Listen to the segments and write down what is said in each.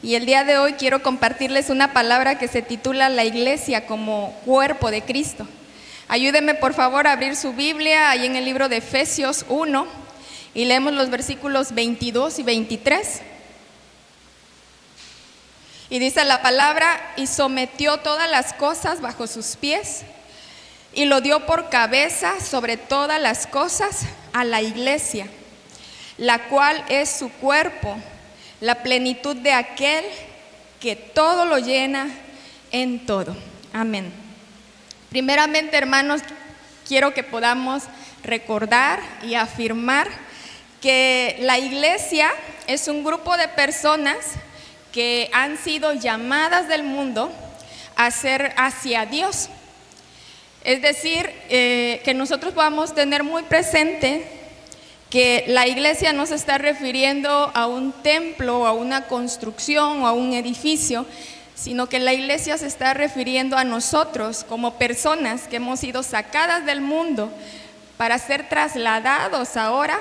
Y el día de hoy quiero compartirles una palabra que se titula La Iglesia como cuerpo de Cristo. Ayúdenme por favor a abrir su Biblia ahí en el libro de Efesios 1 y leemos los versículos 22 y 23. Y dice la palabra: y sometió todas las cosas bajo sus pies y lo dio por cabeza sobre todas las cosas a la iglesia, la cual es su cuerpo, la plenitud de aquel que todo lo llena en todo. Amén. Primeramente, hermanos, quiero que podamos recordar y afirmar que la iglesia es un grupo de personas que han sido llamadas del mundo a ser hacia Dios. Es decir, que nosotros podamos tener muy presente que la iglesia no se está refiriendo a un templo, a una construcción o a un edificio, sino que la iglesia se está refiriendo a nosotros como personas que hemos sido sacadas del mundo para ser trasladados ahora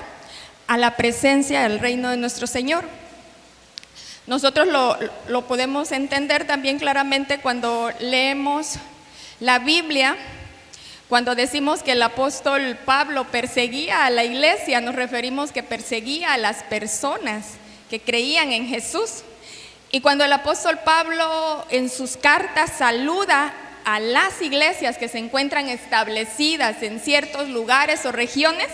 a la presencia del reino de nuestro Señor. Nosotros lo podemos entender también claramente cuando leemos la Biblia. Cuando decimos que el apóstol Pablo perseguía a la iglesia, nos referimos que perseguía a las personas que creían en Jesús. Y cuando el apóstol Pablo en sus cartas saluda a las iglesias que se encuentran establecidas en ciertos lugares o regiones,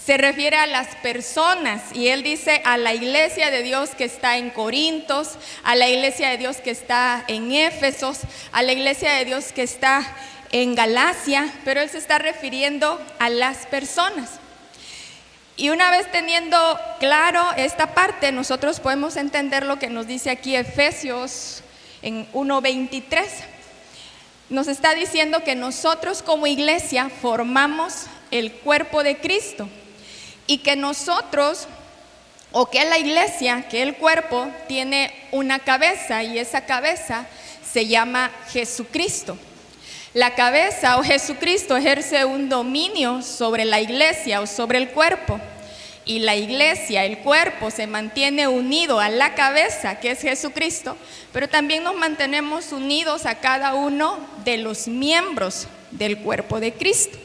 se refiere a las personas, y él dice a la iglesia de Dios que está en Corintos, a la iglesia de Dios que está en Éfesos, a la iglesia de Dios que está en Galacia, pero él se está refiriendo a las personas. Y una vez teniendo claro esta parte, nosotros podemos entender lo que nos dice aquí Efesios en 1:23. Nos está diciendo que nosotros como iglesia formamos el cuerpo de Cristo y que nosotros, o que la iglesia, que el cuerpo tiene una cabeza, y esa cabeza se llama Jesucristo. La cabeza o Jesucristo ejerce un dominio sobre la iglesia o sobre el cuerpo, y la iglesia, el cuerpo, se mantiene unido a la cabeza, que es Jesucristo, pero también nos mantenemos unidos a cada uno de los miembros del cuerpo de Cristo.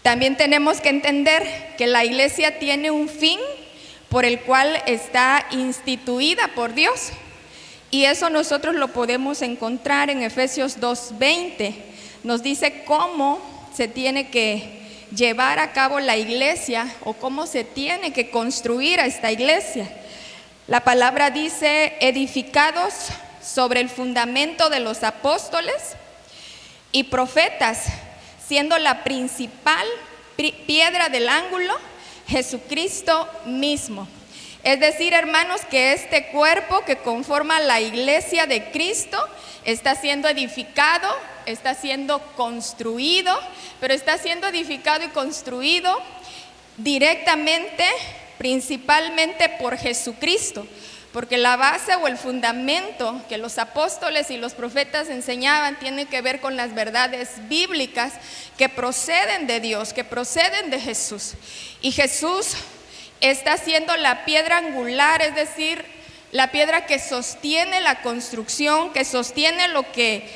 También tenemos que entender que la iglesia tiene un fin por el cual está instituida por Dios. Y eso nosotros lo podemos encontrar en Efesios 2:20. Nos dice cómo se tiene que llevar a cabo la iglesia o cómo se tiene que construir a esta iglesia. La palabra dice: edificados sobre el fundamento de los apóstoles y profetas, siendo la principal piedra del ángulo Jesucristo mismo. Es decir, hermanos, que este cuerpo que conforma la iglesia de Cristo está siendo edificado, está siendo construido, pero está siendo edificado y construido directamente, principalmente por Jesucristo, porque la base o el fundamento que los apóstoles y los profetas enseñaban tiene que ver con las verdades bíblicas que proceden de Dios, que proceden de Jesús. Y Jesús está siendo la piedra angular, es decir, la piedra que sostiene la construcción, que sostiene lo que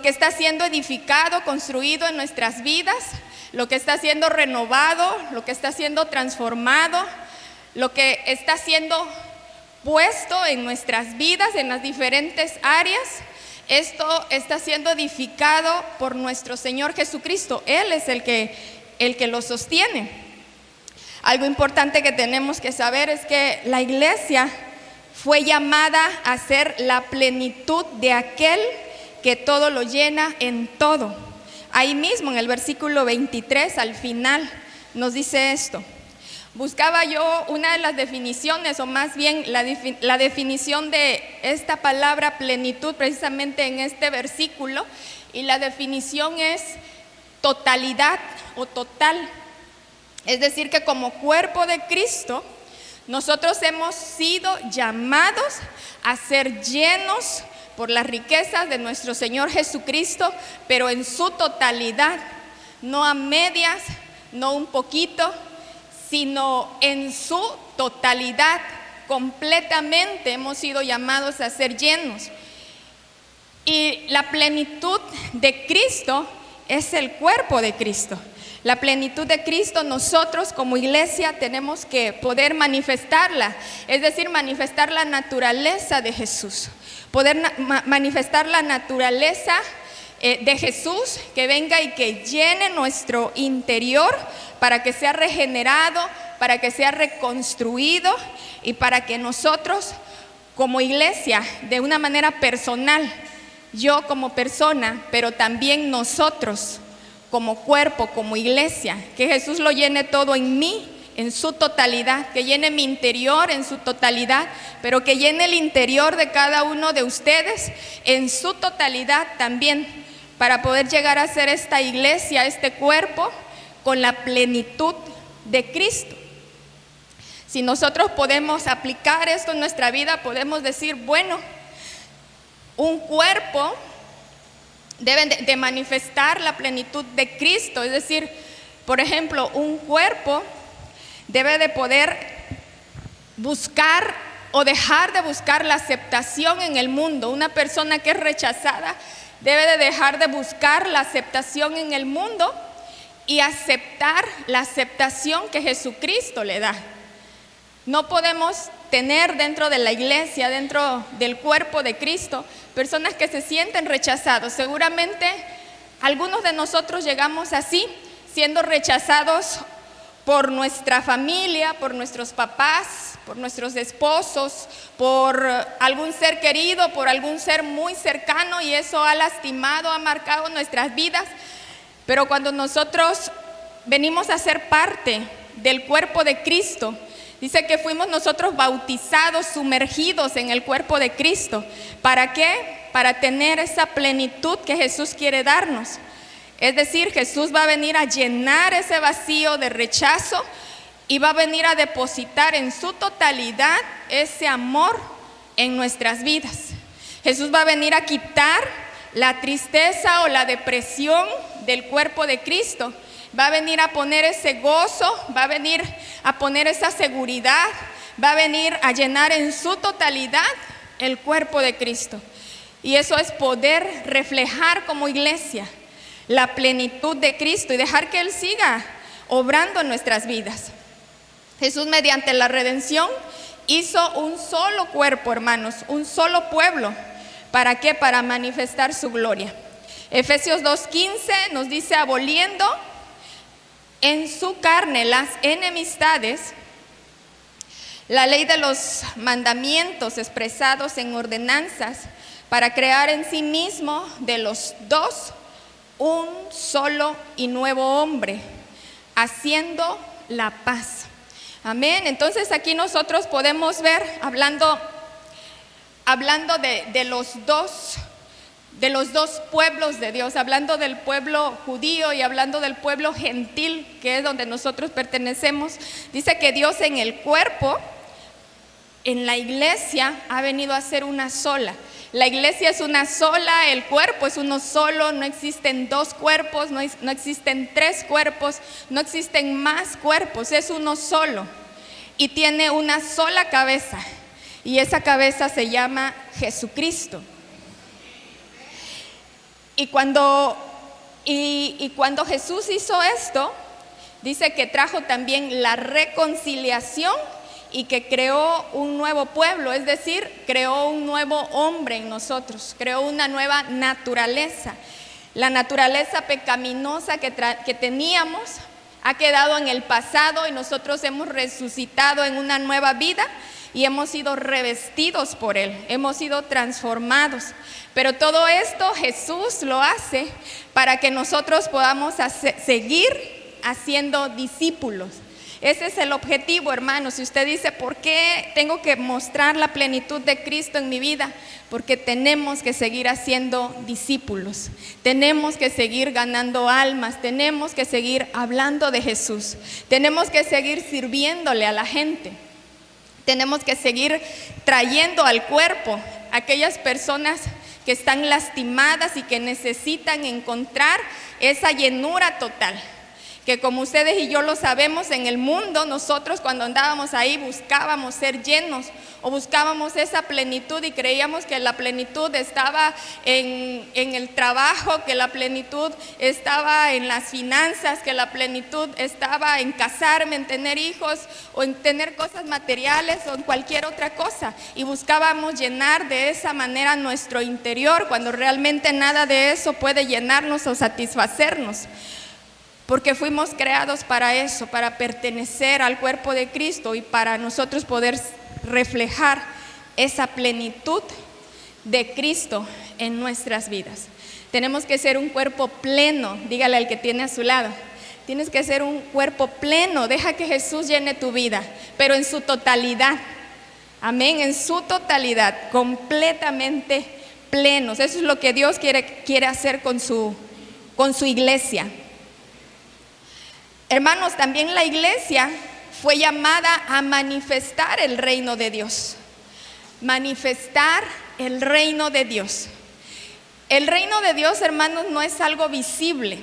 está siendo edificado, construido en nuestras vidas, lo que está siendo renovado, lo que está siendo transformado, lo que está siendo puesto en nuestras vidas, en las diferentes áreas. Esto está siendo edificado por nuestro Señor Jesucristo. Él es el que lo sostiene. Algo importante que tenemos que saber es que la iglesia fue llamada a ser la plenitud de aquel que todo lo llena en todo. Ahí mismo en el versículo 23 al final nos dice esto. Buscaba yo una de las definiciones, o más bien la definición de esta palabra plenitud precisamente en este versículo, y la definición es totalidad o total. Es decir, que como cuerpo de Cristo, nosotros hemos sido llamados a ser llenos por las riquezas de nuestro Señor Jesucristo, pero en su totalidad, no a medias, no un poquito, sino en su totalidad. completamente hemos sido llamados a ser llenos. Y la plenitud de Cristo es el cuerpo de Cristo. La plenitud de Cristo nosotros como iglesia tenemos que poder manifestarla, es decir, manifestar la naturaleza de Jesús, poder manifestar la naturaleza de Jesús, que venga y que llene nuestro interior para que sea regenerado, para que sea reconstruido y para que nosotros como iglesia, de una manera personal, yo como persona, pero también nosotros como cuerpo, como iglesia, que Jesús lo llene todo en mí, en su totalidad, que llene mi interior en su totalidad, pero que llene el interior de cada uno de ustedes en su totalidad también, para poder llegar a ser esta iglesia, este cuerpo, con la plenitud de Cristo. Si nosotros podemos aplicar esto en nuestra vida, podemos decir, bueno, un cuerpo debe de manifestar la plenitud de Cristo, es decir, por ejemplo, un cuerpo debe de poder buscar o dejar de buscar la aceptación en el mundo. Una persona que es rechazada debe de dejar de buscar la aceptación en el mundo y aceptar la aceptación que Jesucristo le da. No podemos tener dentro de la iglesia, dentro del cuerpo de Cristo, personas que se sienten rechazados. Seguramente algunos de nosotros llegamos así, siendo rechazados por nuestra familia, por nuestros papás, por nuestros esposos, por algún ser querido, por algún ser muy cercano, y eso ha lastimado, ha marcado nuestras vidas. Pero cuando nosotros venimos a ser parte del cuerpo de Cristo, dice que fuimos nosotros bautizados, sumergidos en el cuerpo de Cristo. ¿Para qué? Para tener esa plenitud que Jesús quiere darnos. Es decir, Jesús va a venir a llenar ese vacío de rechazo y va a venir a depositar en su totalidad ese amor en nuestras vidas. Jesús va a venir a quitar la tristeza o la depresión del cuerpo de Cristo. Va a venir a poner ese gozo, va a venir a poner esa seguridad, va a venir a llenar en su totalidad el cuerpo de Cristo. Y eso es poder reflejar como iglesia la plenitud de Cristo y dejar que Él siga obrando en nuestras vidas. Jesús, mediante la redención, hizo un solo cuerpo, hermanos, un solo pueblo. ¿Para qué? Para manifestar su gloria. Efesios 2:15 nos dice, aboliendo en su carne las enemistades, la ley de los mandamientos expresados en ordenanzas, para crear en sí mismo de los dos un solo y nuevo hombre, haciendo la paz. Amén. Entonces aquí nosotros podemos ver, hablando de los dos pueblos de Dios, hablando del pueblo judío y hablando del pueblo gentil, que es donde nosotros pertenecemos. Dice que Dios en el cuerpo, en la iglesia, ha venido a ser una sola. La iglesia es una sola, el cuerpo es uno solo, no existen dos cuerpos, no existen tres cuerpos, no existen más cuerpos, es uno solo y tiene una sola cabeza, y esa cabeza se llama Jesucristo. Y cuando Jesús hizo esto, dice que trajo también la reconciliación y que creó un nuevo pueblo, es decir, creó un nuevo hombre en nosotros, creó una nueva naturaleza. La naturaleza pecaminosa que teníamos ha quedado en el pasado y nosotros hemos resucitado en una nueva vida y hemos sido revestidos por Él, hemos sido transformados. Pero todo esto Jesús lo hace para que nosotros podamos seguir haciendo discípulos. Ese es el objetivo, hermanos. Si usted dice, ¿por qué tengo que mostrar la plenitud de Cristo en mi vida? Porque tenemos que seguir haciendo discípulos, tenemos que seguir ganando almas, tenemos que seguir hablando de Jesús, tenemos que seguir sirviéndole a la gente, tenemos que seguir trayendo al cuerpo a aquellas personas que están lastimadas y que necesitan encontrar esa llenura total, que como ustedes y yo lo sabemos, en el mundo nosotros cuando andábamos ahí buscábamos ser llenos o buscábamos esa plenitud y creíamos que la plenitud estaba en el trabajo, que la plenitud estaba en las finanzas, que la plenitud estaba en casarme, en tener hijos o en tener cosas materiales o en cualquier otra cosa, y buscábamos llenar de esa manera nuestro interior cuando realmente nada de eso puede llenarnos o satisfacernos. Porque fuimos creados para eso, para pertenecer al cuerpo de Cristo y para nosotros poder reflejar esa plenitud de Cristo en nuestras vidas. Tenemos que ser un cuerpo pleno, dígale al que tiene a su lado. Tienes que ser un cuerpo pleno, deja que Jesús llene tu vida, pero en su totalidad. Amén, en su totalidad, completamente plenos. Eso es lo que Dios quiere hacer con su iglesia. Hermanos, también la iglesia fue llamada a manifestar el reino de Dios. Manifestar el reino de Dios. El reino de Dios, hermanos, no es algo visible.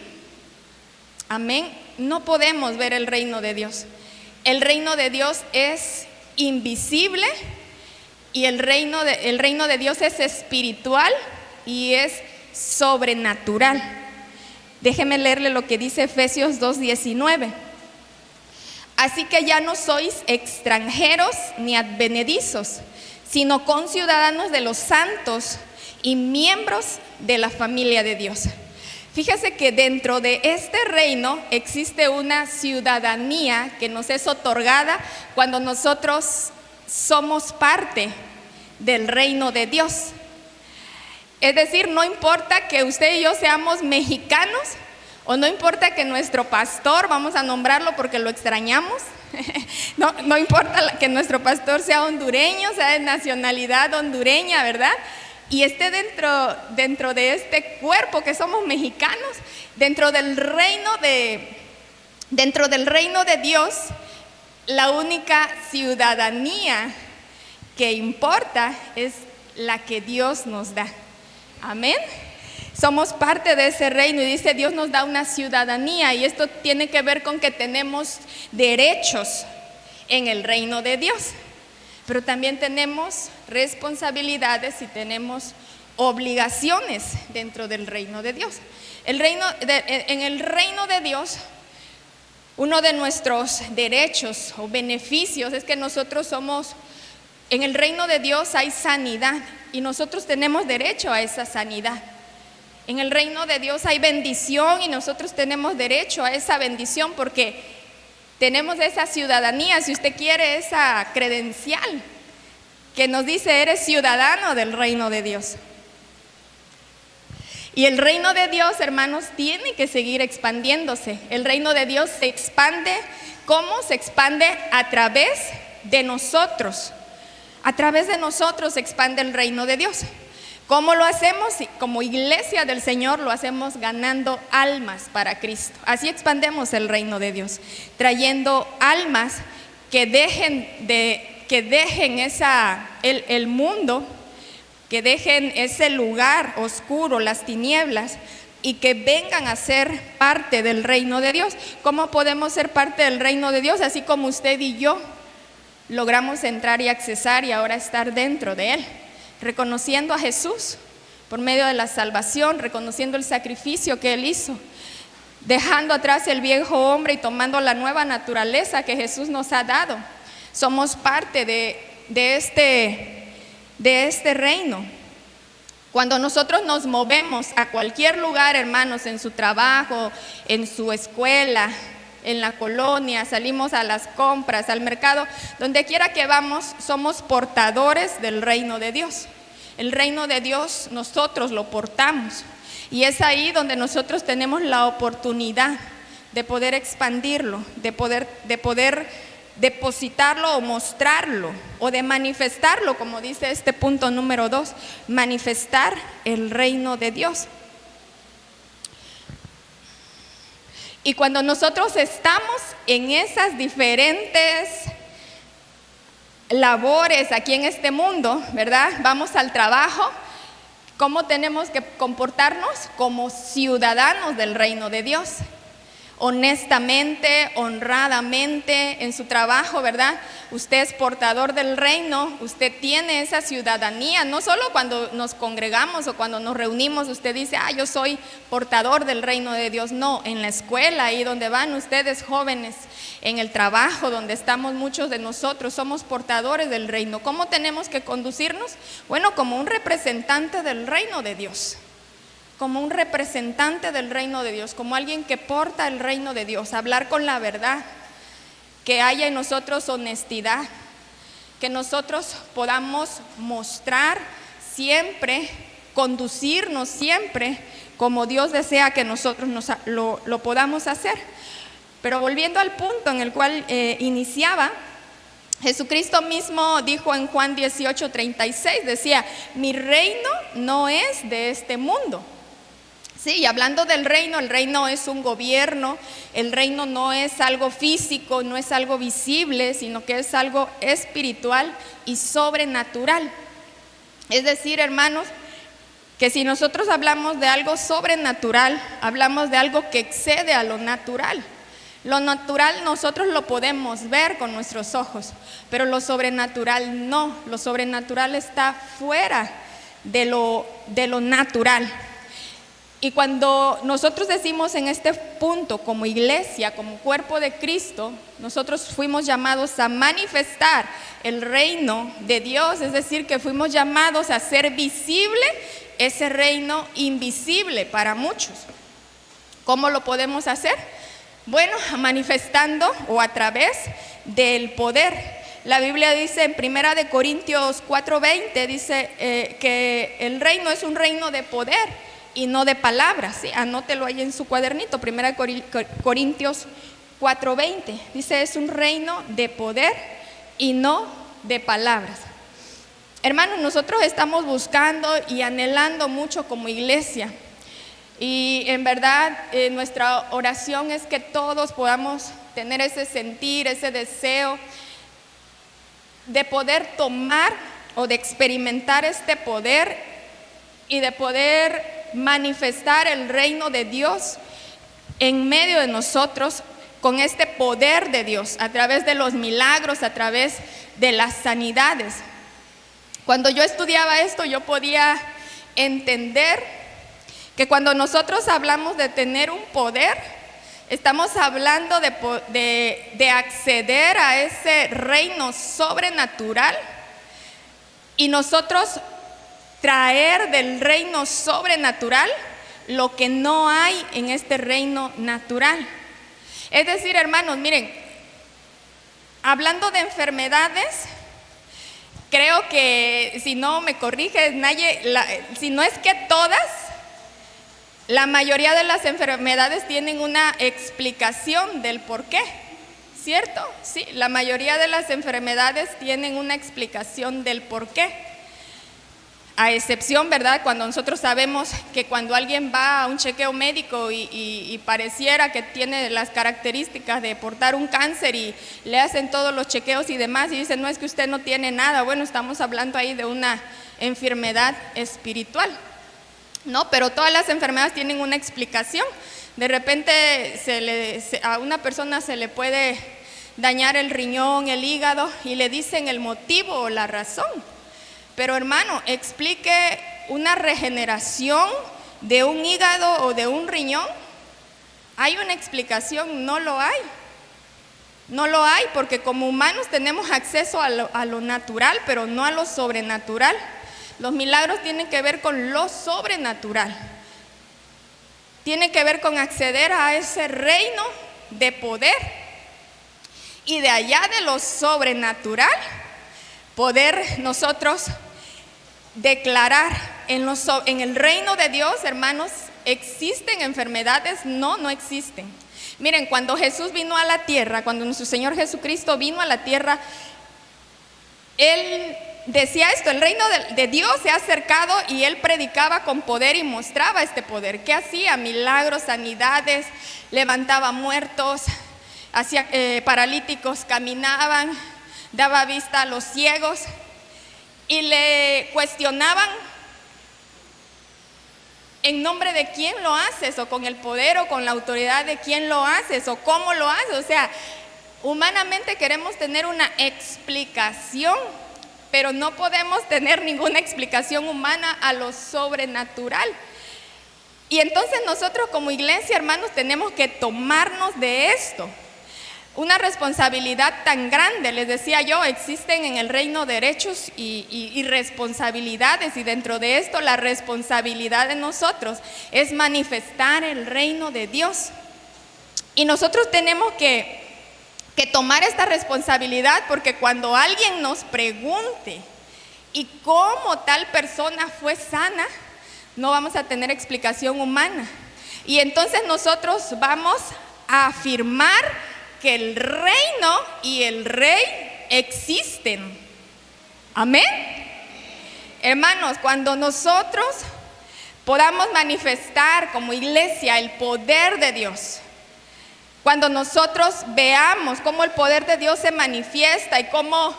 Amén. No podemos ver el reino de Dios. El reino de Dios es invisible y el reino de Dios es espiritual y es sobrenatural. Déjeme leerle lo que dice Efesios 2:19. Así que ya no sois extranjeros ni advenedizos, sino conciudadanos de los santos y miembros de la familia de Dios. Fíjese que dentro de este reino existe una ciudadanía que nos es otorgada cuando nosotros somos parte del reino de Dios. Es decir, no importa que usted y yo seamos mexicanos, o no importa que nuestro pastor, vamos a nombrarlo porque lo extrañamos, no importa que nuestro pastor sea hondureño, sea de nacionalidad hondureña, ¿verdad? Y esté dentro de este cuerpo que somos mexicanos, dentro del reino de Dios, la única ciudadanía que importa es la que Dios nos da. Amén. Somos parte de ese reino y dice Dios nos da una ciudadanía y esto tiene que ver con que tenemos derechos en el reino de Dios, pero también tenemos responsabilidades y tenemos obligaciones dentro del reino de Dios. En el reino de Dios, uno de nuestros derechos o beneficios es que nosotros en el reino de Dios hay sanidad y nosotros tenemos derecho a esa sanidad. En el reino de Dios hay bendición y nosotros tenemos derecho a esa bendición porque tenemos esa ciudadanía, si usted quiere, esa credencial que nos dice eres ciudadano del reino de Dios. Y el reino de Dios, hermanos, tiene que seguir expandiéndose. El reino de Dios se expande. ¿Cómo? Se expande a través de nosotros. A través de nosotros se expande el reino de Dios. ¿Cómo lo hacemos? Como iglesia del Señor lo hacemos ganando almas para Cristo. Así expandemos el reino de Dios, trayendo almas que dejen el mundo, que dejen ese lugar oscuro, las tinieblas, y que vengan a ser parte del reino de Dios. ¿Cómo podemos ser parte del reino de Dios? Así como usted y yo logramos entrar y accesar y ahora estar dentro de Él, reconociendo a Jesús por medio de la salvación, reconociendo el sacrificio que Él hizo, dejando atrás el viejo hombre y tomando la nueva naturaleza que Jesús nos ha dado. Somos parte de este reino. Cuando nosotros nos movemos a cualquier lugar, hermanos, en su trabajo, en su escuela, en la colonia, salimos a las compras, al mercado, donde quiera que vamos, somos portadores del reino de Dios. El reino de Dios nosotros lo portamos y es ahí donde nosotros tenemos la oportunidad de poder expandirlo, de poder depositarlo o mostrarlo o de manifestarlo, como dice este punto número 2, manifestar el reino de Dios. Y cuando nosotros estamos en esas diferentes labores aquí en este mundo, ¿verdad? Vamos al trabajo, ¿cómo tenemos que comportarnos? Como ciudadanos del reino de Dios. honestamente, honradamente en su trabajo, ¿verdad? Usted es portador del reino, usted tiene esa ciudadanía, no solo cuando nos congregamos o cuando nos reunimos, usted dice, yo soy portador del reino de Dios. No, en la escuela, ahí donde van ustedes jóvenes, en el trabajo donde estamos muchos de nosotros, somos portadores del reino. ¿Cómo tenemos que conducirnos? Bueno, como un representante del reino de Dios. Como un representante del reino de Dios, como alguien que porta el reino de Dios, hablar con la verdad, que haya en nosotros honestidad, que nosotros podamos mostrar siempre, conducirnos siempre como Dios desea que nosotros lo podamos hacer. Pero volviendo al punto en el cual iniciaba, Jesucristo mismo dijo en Juan 18:36, decía, mi reino no es de este mundo. Sí, y hablando del reino, el reino es un gobierno, el reino no es algo físico, no es algo visible, sino que es algo espiritual y sobrenatural. Es decir, hermanos, que si nosotros hablamos de algo sobrenatural, hablamos de algo que excede a lo natural. Lo natural nosotros lo podemos ver con nuestros ojos, pero lo sobrenatural no. Lo sobrenatural está fuera de lo natural. Y cuando nosotros decimos en este punto, como iglesia, como cuerpo de Cristo, nosotros fuimos llamados a manifestar el reino de Dios, es decir, que fuimos llamados a hacer visible ese reino invisible para muchos. ¿Cómo lo podemos hacer? Bueno, manifestando o a través del poder. La Biblia dice en 1 Corintios 4:20, dice que el reino es un reino de poder y no de palabras, ¿sí? Anótelo ahí en su cuadernito, 1 Corintios 4:20, dice es un reino de poder y no de palabras. Hermanos, nosotros estamos buscando y anhelando mucho como iglesia, y en verdad nuestra oración es que todos podamos tener ese sentir, ese deseo de poder tomar o de experimentar este poder y de poder manifestar el reino de Dios en medio de nosotros con este poder de Dios, a través de los milagros, a través de las sanidades. Cuando yo estudiaba esto, yo podía entender que cuando nosotros hablamos de tener un poder, estamos hablando de acceder a ese reino sobrenatural y nosotros traer del reino sobrenatural lo que no hay en este reino natural. Es decir, hermanos, miren, hablando de enfermedades, creo que, si no me corriges, si no es que todas, la mayoría de las enfermedades tienen una explicación del por qué, ¿cierto? Sí, la mayoría de las enfermedades tienen una explicación del por qué. A excepción, ¿verdad?, cuando nosotros sabemos que cuando alguien va a un chequeo médico y pareciera que tiene las características de portar un cáncer y le hacen todos los chequeos y demás y dicen, no, es que usted no tiene nada. Bueno, estamos hablando ahí de una enfermedad espiritual, ¿no? Pero todas las enfermedades tienen una explicación. De repente a una persona se le puede dañar el riñón, el hígado y le dicen el motivo o la razón. Pero hermano, explique una regeneración de un hígado o de un riñón. ¿Hay una explicación? No lo hay. No lo hay, porque como humanos tenemos acceso a lo natural, pero no a lo sobrenatural. Los milagros tienen que ver con lo sobrenatural. Tiene que ver con acceder a ese reino de poder y de allá de lo sobrenatural poder nosotros declarar en el reino de Dios, hermanos, ¿existen enfermedades? No existen. Miren, cuando Jesús vino a la tierra, cuando nuestro Señor Jesucristo vino a la tierra, Él decía esto: el reino de Dios se ha acercado, y Él predicaba con poder y mostraba este poder. ¿Qué hacía? Milagros, sanidades, levantaba muertos, hacía paralíticos caminaban, daba vista a los ciegos, y le cuestionaban ¿En nombre de quién lo haces? ¿O con el poder o con la autoridad de quién lo haces? ¿O cómo lo haces? O sea, humanamente queremos tener una explicación, pero no podemos tener ninguna explicación humana a lo sobrenatural. Y entonces nosotros como iglesia, hermanos, tenemos que tomarnos de esto. Una responsabilidad tan grande, les decía yo, existen en el reino derechos y responsabilidades, y dentro de esto la responsabilidad de nosotros es manifestar el reino de Dios. Y nosotros tenemos que tomar esta responsabilidad, porque cuando alguien nos pregunte ¿y cómo tal persona fue sana?, no vamos a tener explicación humana. Y entonces nosotros vamos a afirmar que el reino y el rey existen. Amén. Hermanos, cuando nosotros podamos manifestar como iglesia el poder de Dios, cuando nosotros veamos cómo el poder de Dios se manifiesta y cómo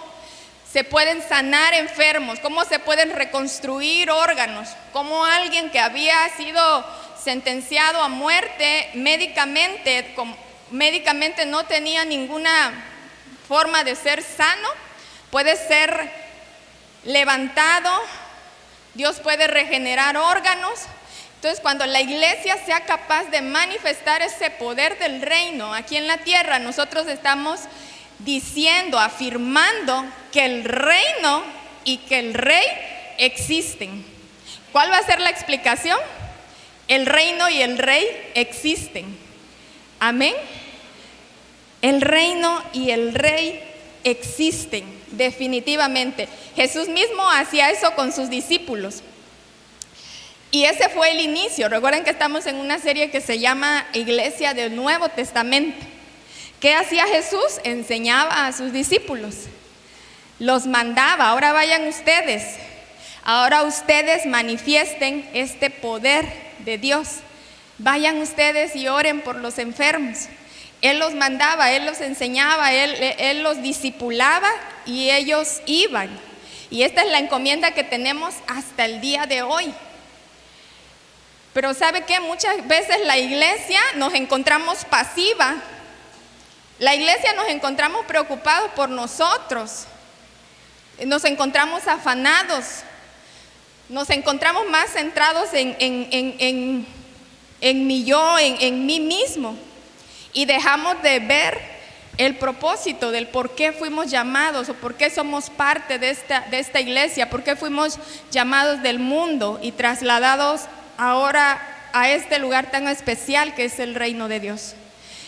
se pueden sanar enfermos, cómo se pueden reconstruir órganos, cómo alguien que había sido sentenciado a muerte médicamente no tenía ninguna forma de ser sano, puede ser levantado, Dios puede regenerar órganos. Entonces, cuando la iglesia sea capaz de manifestar ese poder del reino aquí en la tierra, nosotros estamos diciendo, afirmando que el reino y que el rey existen. ¿Cuál va a ser la explicación? El reino y el rey existen. Amén. El reino y el rey existen, definitivamente. Jesús mismo hacía eso con sus discípulos. Y ese fue el inicio. Recuerden que estamos en una serie que se llama Iglesia del Nuevo Testamento. ¿Qué hacía Jesús? Enseñaba a sus discípulos. Los mandaba, ahora vayan ustedes. Ahora ustedes manifiesten este poder de Dios. Vayan ustedes y oren por los enfermos. Él los mandaba, Él los enseñaba, Él los discipulaba y ellos iban. Y esta es la encomienda que tenemos hasta el día de hoy. Pero ¿sabe qué? Muchas veces la iglesia nos encontramos pasiva. La iglesia nos encontramos preocupados por nosotros. Nos encontramos afanados. Nos encontramos más centrados en mi yo, en mí mismo. Y dejamos de ver el propósito del por qué fuimos llamados o por qué somos parte de esta iglesia, por qué fuimos llamados del mundo y trasladados ahora a este lugar tan especial que es el reino de Dios.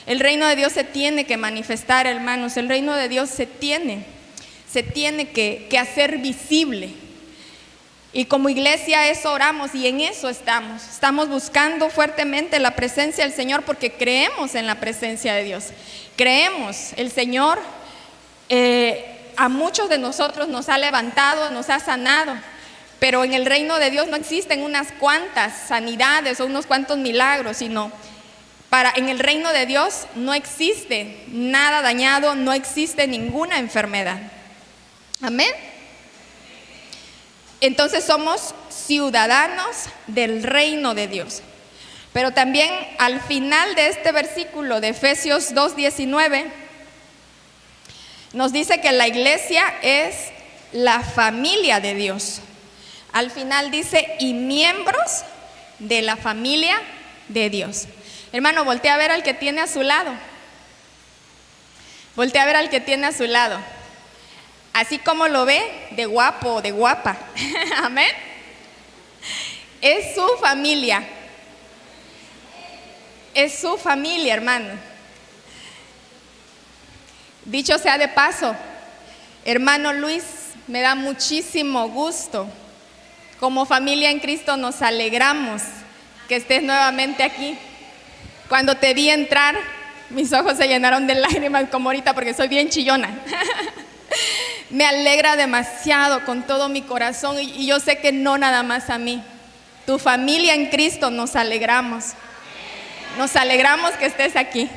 El reino de Dios se tiene que manifestar, hermanos. El reino de Dios se tiene que hacer visible. Y como iglesia eso oramos y en eso estamos. Estamos buscando fuertemente la presencia del Señor porque creemos en la presencia de Dios. Creemos, el Señor a muchos de nosotros nos ha levantado, nos ha sanado. Pero en el reino de Dios no existen unas cuantas sanidades o unos cuantos milagros, sino en el reino de Dios no existe nada dañado, no existe ninguna enfermedad. Amén. Entonces somos ciudadanos del reino de Dios. Pero también al final de este versículo de Efesios 2:19 nos dice que la iglesia es la familia de Dios. Al final dice, y miembros de la familia de Dios. Hermano, voltea a ver al que tiene a su lado. Voltea a ver al que tiene a su lado. Así como lo ve, de guapo o de guapa. Amén. Es su familia. Es su familia, hermano. Dicho sea de paso, hermano Luis, me da muchísimo gusto. Como familia en Cristo nos alegramos que estés nuevamente aquí. Cuando te vi entrar, mis ojos se llenaron de lágrimas como ahorita porque soy bien chillona. Me alegra demasiado con todo mi corazón y yo sé que no nada más a mí. Tu familia en Cristo nos alegramos. Nos alegramos que estés aquí.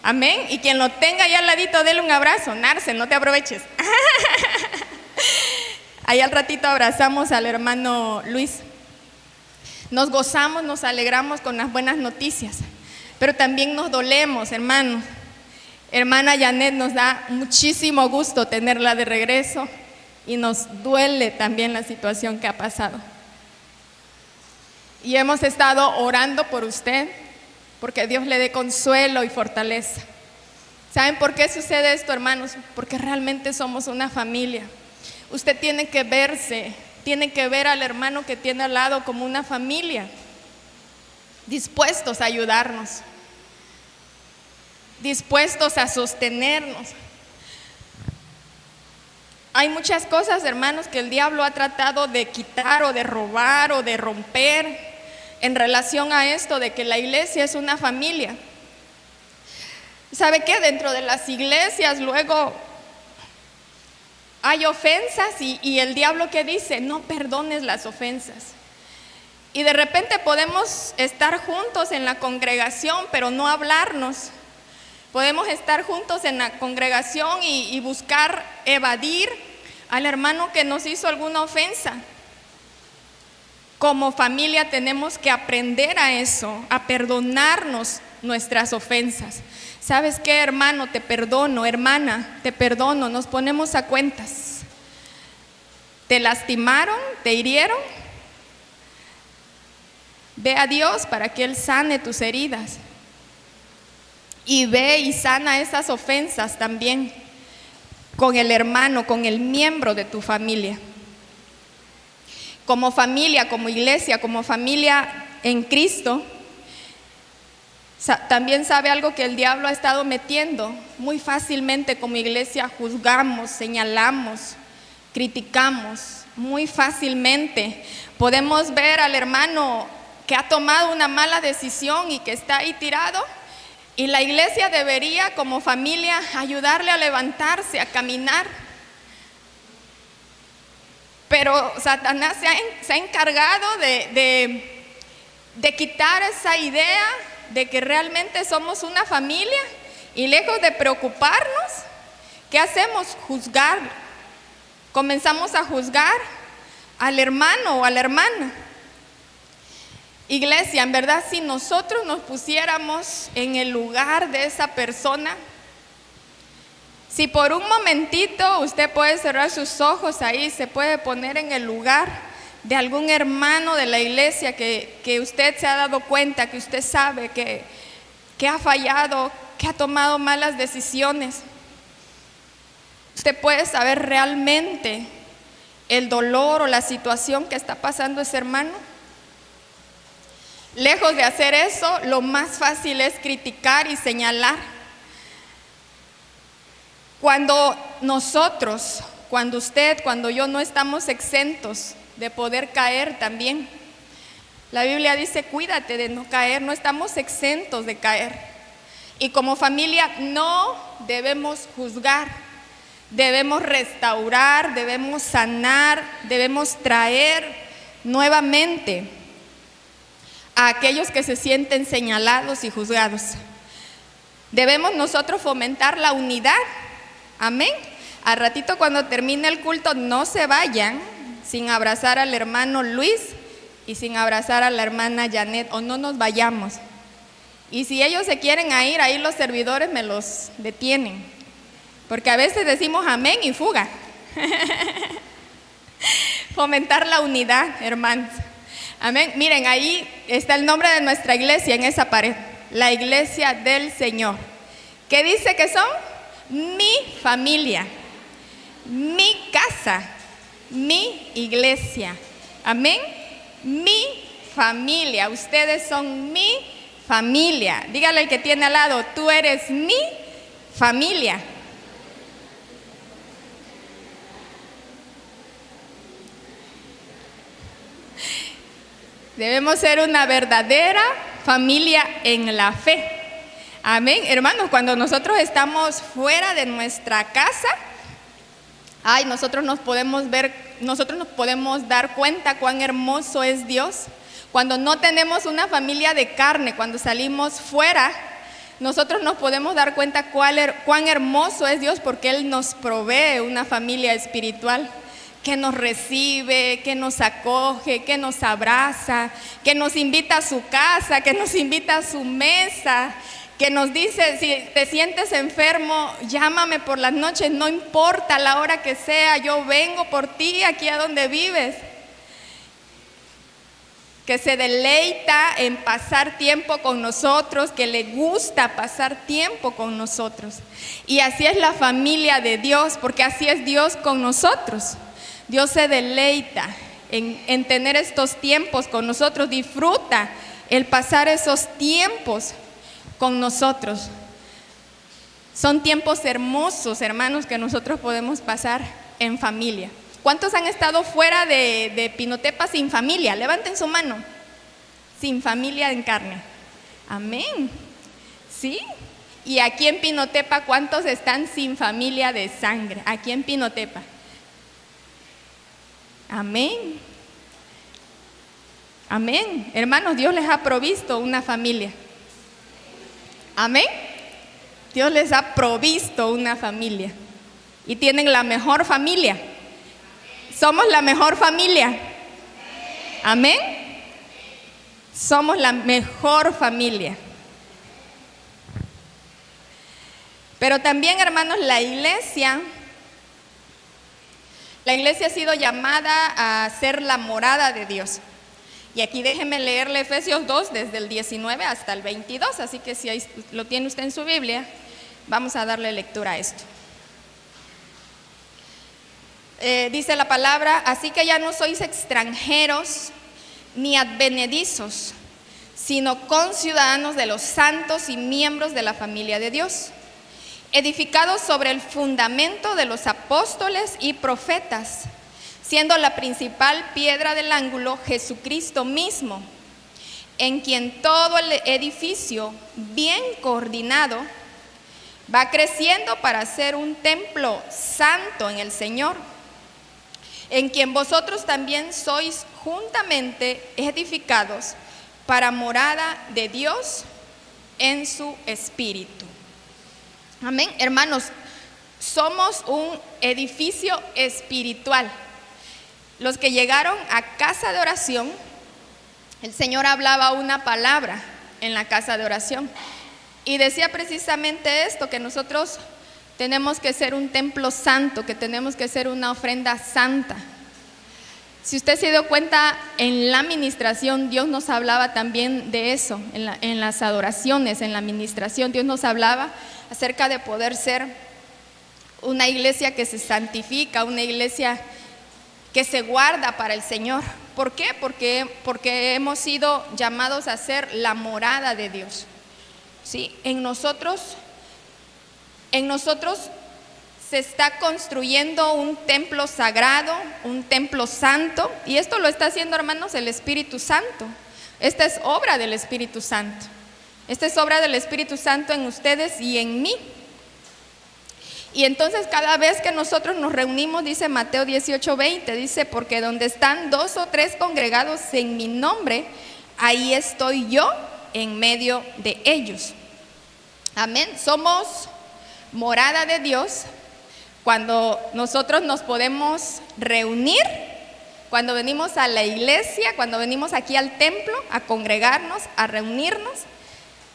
Amén. Y quien lo tenga allá al ladito, dele un abrazo. Narce, no te aproveches. Ahí al ratito abrazamos al hermano Luis. Nos gozamos, nos alegramos con las buenas noticias, pero también nos dolemos, hermanos. Hermana Janet, nos da muchísimo gusto tenerla de regreso y nos duele también la situación que ha pasado. Y hemos estado orando por usted, porque Dios le dé consuelo y fortaleza. ¿Saben por qué sucede esto, hermanos? Porque realmente somos una familia. Usted tiene que verse, tiene que ver al hermano que tiene al lado como una familia, dispuestos a ayudarnos, dispuestos a sostenernos. Hay muchas cosas, hermanos, que el diablo ha tratado de quitar o de robar o de romper en relación a esto de que la iglesia es una familia. ¿Sabe qué? Dentro de las iglesias luego hay ofensas y el diablo que dice, no perdones las ofensas. Y de repente podemos estar juntos en la congregación, pero no hablarnos. Podemos estar juntos en la congregación y buscar evadir al hermano que nos hizo alguna ofensa. Como familia tenemos que aprender a eso, a perdonarnos nuestras ofensas. ¿Sabes qué, hermano? Te perdono, hermana, te perdono, nos ponemos a cuentas. ¿Te lastimaron? ¿Te hirieron? Ve a Dios para que Él sane tus heridas. Y ve y sana esas ofensas también con el hermano, con el miembro de tu familia. Como familia, como iglesia, como familia en Cristo, también sabe algo que el diablo ha estado metiendo. Muy fácilmente como iglesia juzgamos, señalamos, criticamos. Muy fácilmente podemos ver al hermano que ha tomado una mala decisión y que está ahí tirado. Y la iglesia debería, como familia, ayudarle a levantarse, a caminar. Pero Satanás se ha encargado de quitar esa idea de que realmente somos una familia, y lejos de preocuparnos, ¿qué hacemos? Juzgar. Comenzamos a juzgar al hermano o a la hermana. Iglesia, en verdad, si nosotros nos pusiéramos en el lugar de esa persona, si por un momentito usted puede cerrar sus ojos ahí, se puede poner en el lugar de algún hermano de la iglesia que usted se ha dado cuenta, que usted sabe que ha fallado, que ha tomado malas decisiones. Usted puede saber realmente el dolor o la situación que está pasando ese hermano. Lejos de hacer eso, lo más fácil es criticar y señalar. Cuando nosotros, cuando usted, cuando yo no estamos exentos de poder caer también. La Biblia dice, cuídate de no caer, no estamos exentos de caer. Y como familia no debemos juzgar, debemos restaurar, debemos sanar, debemos traer nuevamente a aquellos que se sienten señalados y juzgados. Debemos nosotros fomentar la unidad. Amén. Al ratito cuando termine el culto no se vayan sin abrazar al hermano Luis y sin abrazar a la hermana Janet, o no nos vayamos. Y si ellos se quieren ir, ahí los servidores me los detienen, porque a veces decimos amén y fuga. Fomentar la unidad, hermanos. Amén. Miren, ahí está el nombre de nuestra iglesia en esa pared, la iglesia del Señor. ¿Qué dice que son? Mi familia, mi casa, mi iglesia. Amén. Mi familia. Ustedes son mi familia. Dígale al que tiene al lado, tú eres mi familia. Debemos ser una verdadera familia en la fe. Amén. Hermanos, cuando nosotros estamos fuera de nuestra casa, nosotros nos podemos dar cuenta cuán hermoso es Dios. Cuando no tenemos una familia de carne, cuando salimos fuera, nosotros nos podemos dar cuenta cuán hermoso es Dios, porque Él nos provee una familia espiritual que nos recibe, que nos acoge, que nos abraza, que nos invita a su casa, que nos invita a su mesa, que nos dice, si te sientes enfermo, llámame por las noches, no importa la hora que sea, yo vengo por ti aquí a donde vives. Que se deleita en pasar tiempo con nosotros, que le gusta pasar tiempo con nosotros. Y así es la familia de Dios, porque así es Dios con nosotros. Dios se deleita en tener estos tiempos con nosotros, disfruta el pasar esos tiempos con nosotros. Son tiempos hermosos, hermanos, que nosotros podemos pasar en familia. ¿Cuántos han estado fuera de Pinotepa sin familia? Levanten su mano. Sin familia en carne. Amén. ¿Sí? Y aquí en Pinotepa, ¿cuántos están sin familia de sangre? Aquí en Pinotepa. Amén. Amén. Hermanos, Dios les ha provisto una familia. Amén. Dios les ha provisto una familia. Y tienen la mejor familia. Somos la mejor familia. Amén. Somos la mejor familia. Pero también, hermanos, la iglesia ha sido llamada a ser la morada de Dios. Y aquí déjenme leerle Efesios 2 desde el 19 hasta el 22, así que si ahí lo tiene usted en su Biblia, vamos a darle lectura a esto. Dice la palabra: así que ya no sois extranjeros ni advenedizos, sino conciudadanos de los santos y miembros de la familia de Dios, edificados sobre el fundamento de los apóstoles y profetas, siendo la principal piedra del ángulo Jesucristo mismo, en quien todo el edificio, bien coordinado, va creciendo para ser un templo santo en el Señor, en quien vosotros también sois juntamente edificados para morada de Dios en su Espíritu. Amén. Hermanos, somos un edificio espiritual. Los que llegaron a casa de oración, el Señor hablaba una palabra en la casa de oración y decía precisamente esto, que nosotros tenemos que ser un templo santo, que tenemos que ser una ofrenda santa. Si usted se dio cuenta, en la administración Dios nos hablaba también de eso, en las adoraciones, en la administración Dios nos hablaba acerca de poder ser una iglesia que se santifica, una iglesia que se guarda para el Señor. ¿Por qué? Porque hemos sido llamados a ser la morada de Dios. ¿Sí? En nosotros se está construyendo un templo sagrado, un templo santo, y esto lo está haciendo, hermanos, el Espíritu Santo. Esta es obra del Espíritu Santo. Esta es obra del Espíritu Santo en ustedes y en mí. Y entonces cada vez que nosotros nos reunimos, dice Mateo 18:20, dice: porque donde están 2 o 3 congregados en mi nombre, ahí estoy yo en medio de ellos. Amén. Somos morada de Dios cuando nosotros nos podemos reunir, cuando venimos a la iglesia, cuando venimos aquí al templo a congregarnos, a reunirnos,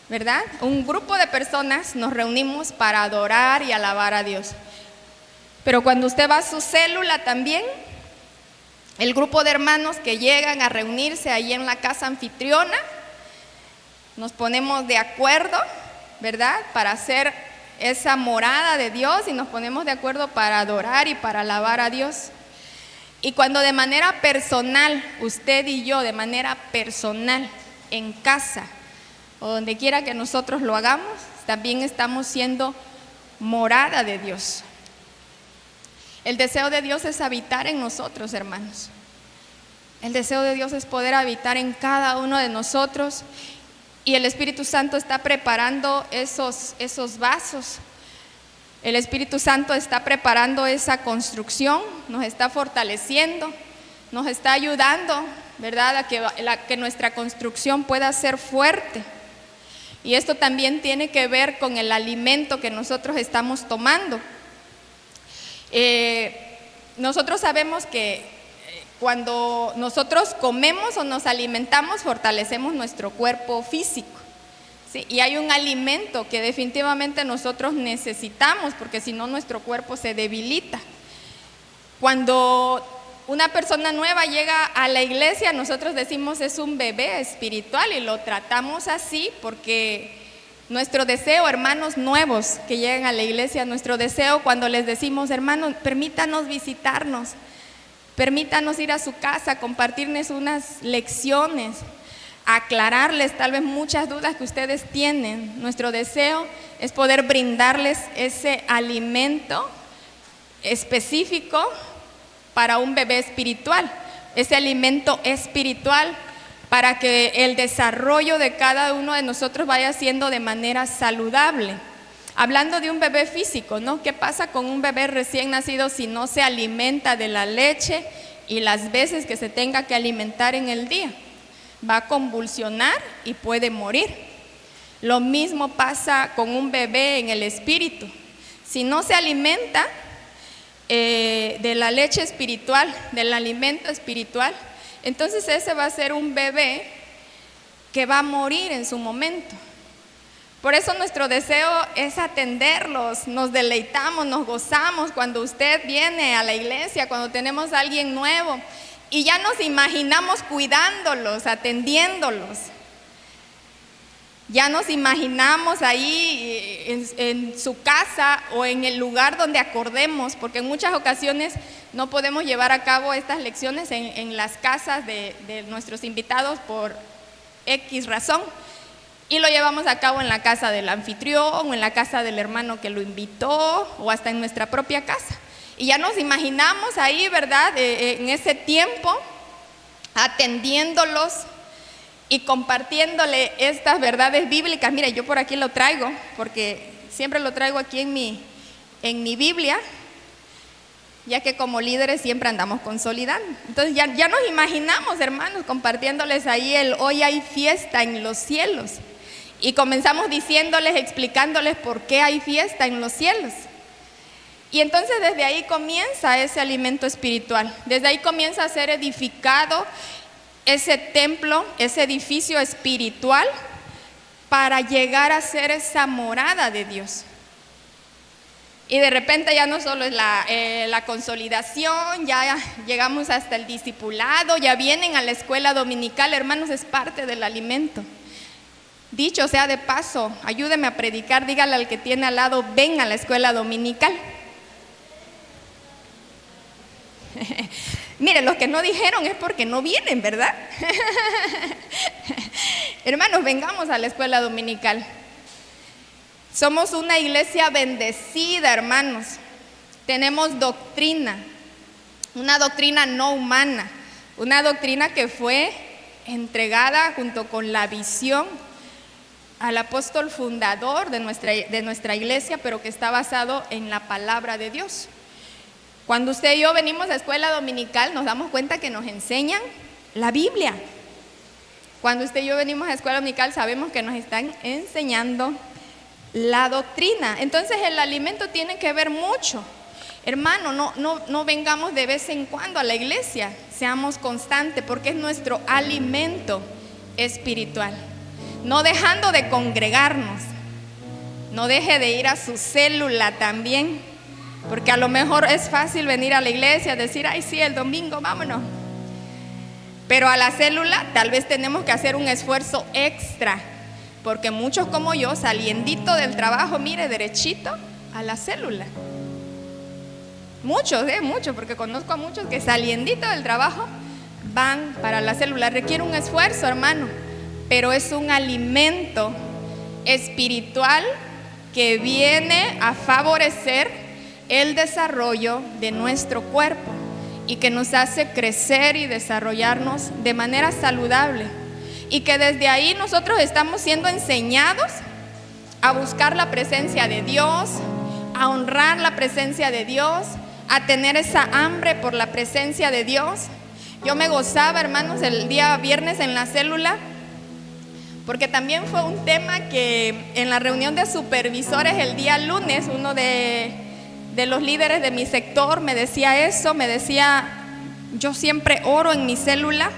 ¿verdad? Un grupo de personas nos reunimos para adorar y alabar a Dios. Pero cuando usted va a su célula también, el grupo de hermanos que llegan a reunirse ahí en la casa anfitriona, nos ponemos de acuerdo, ¿verdad? Para hacer esa morada de Dios y nos ponemos de acuerdo para adorar y para alabar a Dios. Y cuando de manera personal, usted y yo, de manera personal, en casa o donde quiera que nosotros lo hagamos, también estamos siendo morada de Dios. El deseo de Dios es habitar en nosotros, hermanos. El deseo de Dios es poder habitar en cada uno de nosotros. Y el Espíritu Santo está preparando esos vasos. El Espíritu Santo está preparando esa construcción, nos está fortaleciendo, nos está ayudando, ¿verdad? A que nuestra construcción pueda ser fuerte. Y esto también tiene que ver con el alimento que nosotros estamos tomando. nosotros sabemos que cuando nosotros comemos o nos alimentamos, fortalecemos nuestro cuerpo físico, ¿sí? Y hay un alimento que definitivamente nosotros necesitamos, porque si no nuestro cuerpo se debilita. Cuando una persona nueva llega a la iglesia, nosotros decimos es un bebé espiritual y lo tratamos así porque nuestro deseo, hermanos nuevos que llegan a la iglesia, nuestro deseo cuando les decimos, hermanos, permítanos visitarnos, permítanos ir a su casa, compartirles unas lecciones, aclararles tal vez muchas dudas que ustedes tienen. Nuestro deseo es poder brindarles ese alimento específico para un bebé espiritual, ese alimento espiritual para que el desarrollo de cada uno de nosotros vaya siendo de manera saludable. Hablando de un bebé físico, ¿no? ¿Qué pasa con un bebé recién nacido si no se alimenta de la leche y las veces que se tenga que alimentar en el día? Va a convulsionar y puede morir. Lo mismo pasa con un bebé en el espíritu. Si no se alimenta de la leche espiritual, del alimento espiritual, entonces ese va a ser un bebé que va a morir en su momento. Por eso nuestro deseo es atenderlos, nos deleitamos, nos gozamos cuando usted viene a la iglesia, cuando tenemos a alguien nuevo y ya nos imaginamos cuidándolos, atendiéndolos. Ya nos imaginamos ahí en su casa o en el lugar donde acordemos, porque en muchas ocasiones no podemos llevar a cabo estas lecciones en las casas de nuestros invitados por X razón. Y lo llevamos a cabo en la casa del anfitrión o en la casa del hermano que lo invitó o hasta en nuestra propia casa. Y ya nos imaginamos ahí, ¿verdad? En ese tiempo, atendiéndolos y compartiéndole estas verdades bíblicas. Mire, yo por aquí lo traigo, porque siempre lo traigo aquí en mi Biblia, ya que como líderes siempre andamos consolidando. Entonces ya nos imaginamos, hermanos, compartiéndoles ahí hoy hay fiesta en los cielos. Y comenzamos diciéndoles, explicándoles por qué hay fiesta en los cielos. Y entonces desde ahí comienza ese alimento espiritual. Desde ahí comienza a ser edificado ese templo, ese edificio espiritual para llegar a ser esa morada de Dios. Y de repente ya no solo es la consolidación, ya llegamos hasta el discipulado, ya vienen a la escuela dominical, hermanos, es parte del alimento. Dicho sea de paso, ayúdeme a predicar, dígale al que tiene al lado, ven a la escuela dominical. Mire, los que no dijeron es porque no vienen, ¿verdad? Hermanos, vengamos a la escuela dominical. Somos una iglesia bendecida, hermanos. Tenemos doctrina, una doctrina no humana, una doctrina que fue entregada junto con la visión al apóstol fundador de nuestra iglesia, pero que está basado en la palabra de Dios. Cuando usted y yo venimos a escuela dominical, nos damos cuenta que nos enseñan la Biblia. Cuando usted y yo venimos a escuela dominical, sabemos que nos están enseñando la doctrina. Entonces el alimento tiene que ver mucho. Hermano, no vengamos de vez en cuando a la iglesia, seamos constantes porque es nuestro alimento espiritual. No dejando de congregarnos, no deje de ir a su célula también, porque a lo mejor es fácil venir a la iglesia, decir, ay sí, el domingo, vámonos. Pero a la célula tal vez tenemos que hacer un esfuerzo extra, porque muchos como yo, saliendito del trabajo, mire, derechito a la célula. Muchos, porque conozco a muchos que saliendito del trabajo van para la célula. Requiere un esfuerzo, hermano, pero es un alimento espiritual que viene a favorecer el desarrollo de nuestro cuerpo y que nos hace crecer y desarrollarnos de manera saludable. Y que desde ahí nosotros estamos siendo enseñados a buscar la presencia de Dios, a honrar la presencia de Dios, a tener esa hambre por la presencia de Dios. Yo me gozaba, hermanos, el día viernes en la célula, porque también fue un tema que en la reunión de supervisores el día lunes, uno de de los líderes de mi sector me decía eso, me decía, yo siempre oro en mi célula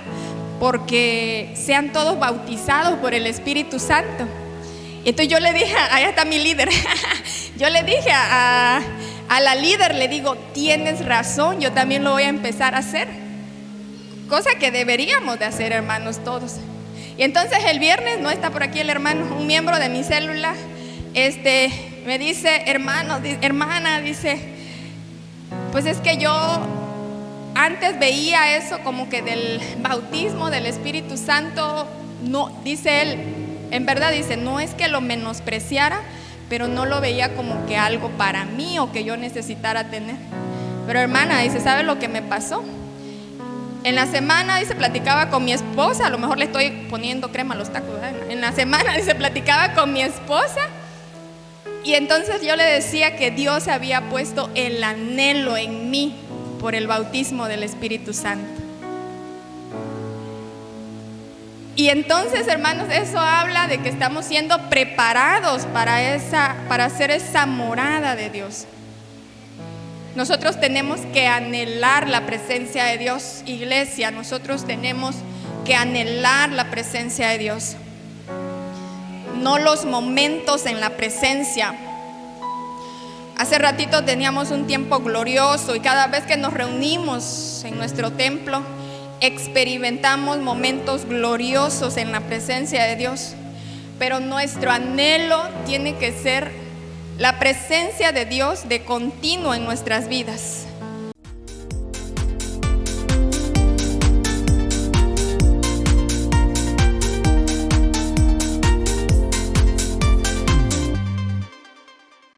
porque sean todos bautizados por el Espíritu Santo. Y entonces yo le dije, allá está mi líder, yo le dije a la líder, le digo, tienes razón, yo también lo voy a empezar a hacer. Cosa que deberíamos de hacer, hermanos, todos. Y entonces el viernes, no está por aquí el hermano, un miembro de mi célula, me dice, hermana, dice, pues es que yo antes veía eso como que del bautismo del Espíritu Santo, no, dice él, en verdad dice, no es que lo menospreciara, pero no lo veía como que algo para mí o que yo necesitara tener. Pero hermana, dice, ¿sabe lo que me pasó? En la semana, dice, platicaba con mi esposa, a lo mejor le estoy poniendo crema a los tacos, ¿verdad? En la semana, dice, platicaba con mi esposa y entonces yo le decía que Dios había puesto el anhelo en mí por el bautismo del Espíritu Santo. Y entonces, hermanos, eso habla de que estamos siendo preparados para hacer esa morada de Dios. Nosotros tenemos que anhelar la presencia de Dios, iglesia. Nosotros tenemos que anhelar la presencia de Dios, no los momentos en la presencia. Hace ratito teníamos un tiempo glorioso y cada vez que nos reunimos en nuestro templo, experimentamos momentos gloriosos en la presencia de Dios. Pero nuestro anhelo tiene que ser la presencia de Dios de continuo en nuestras vidas.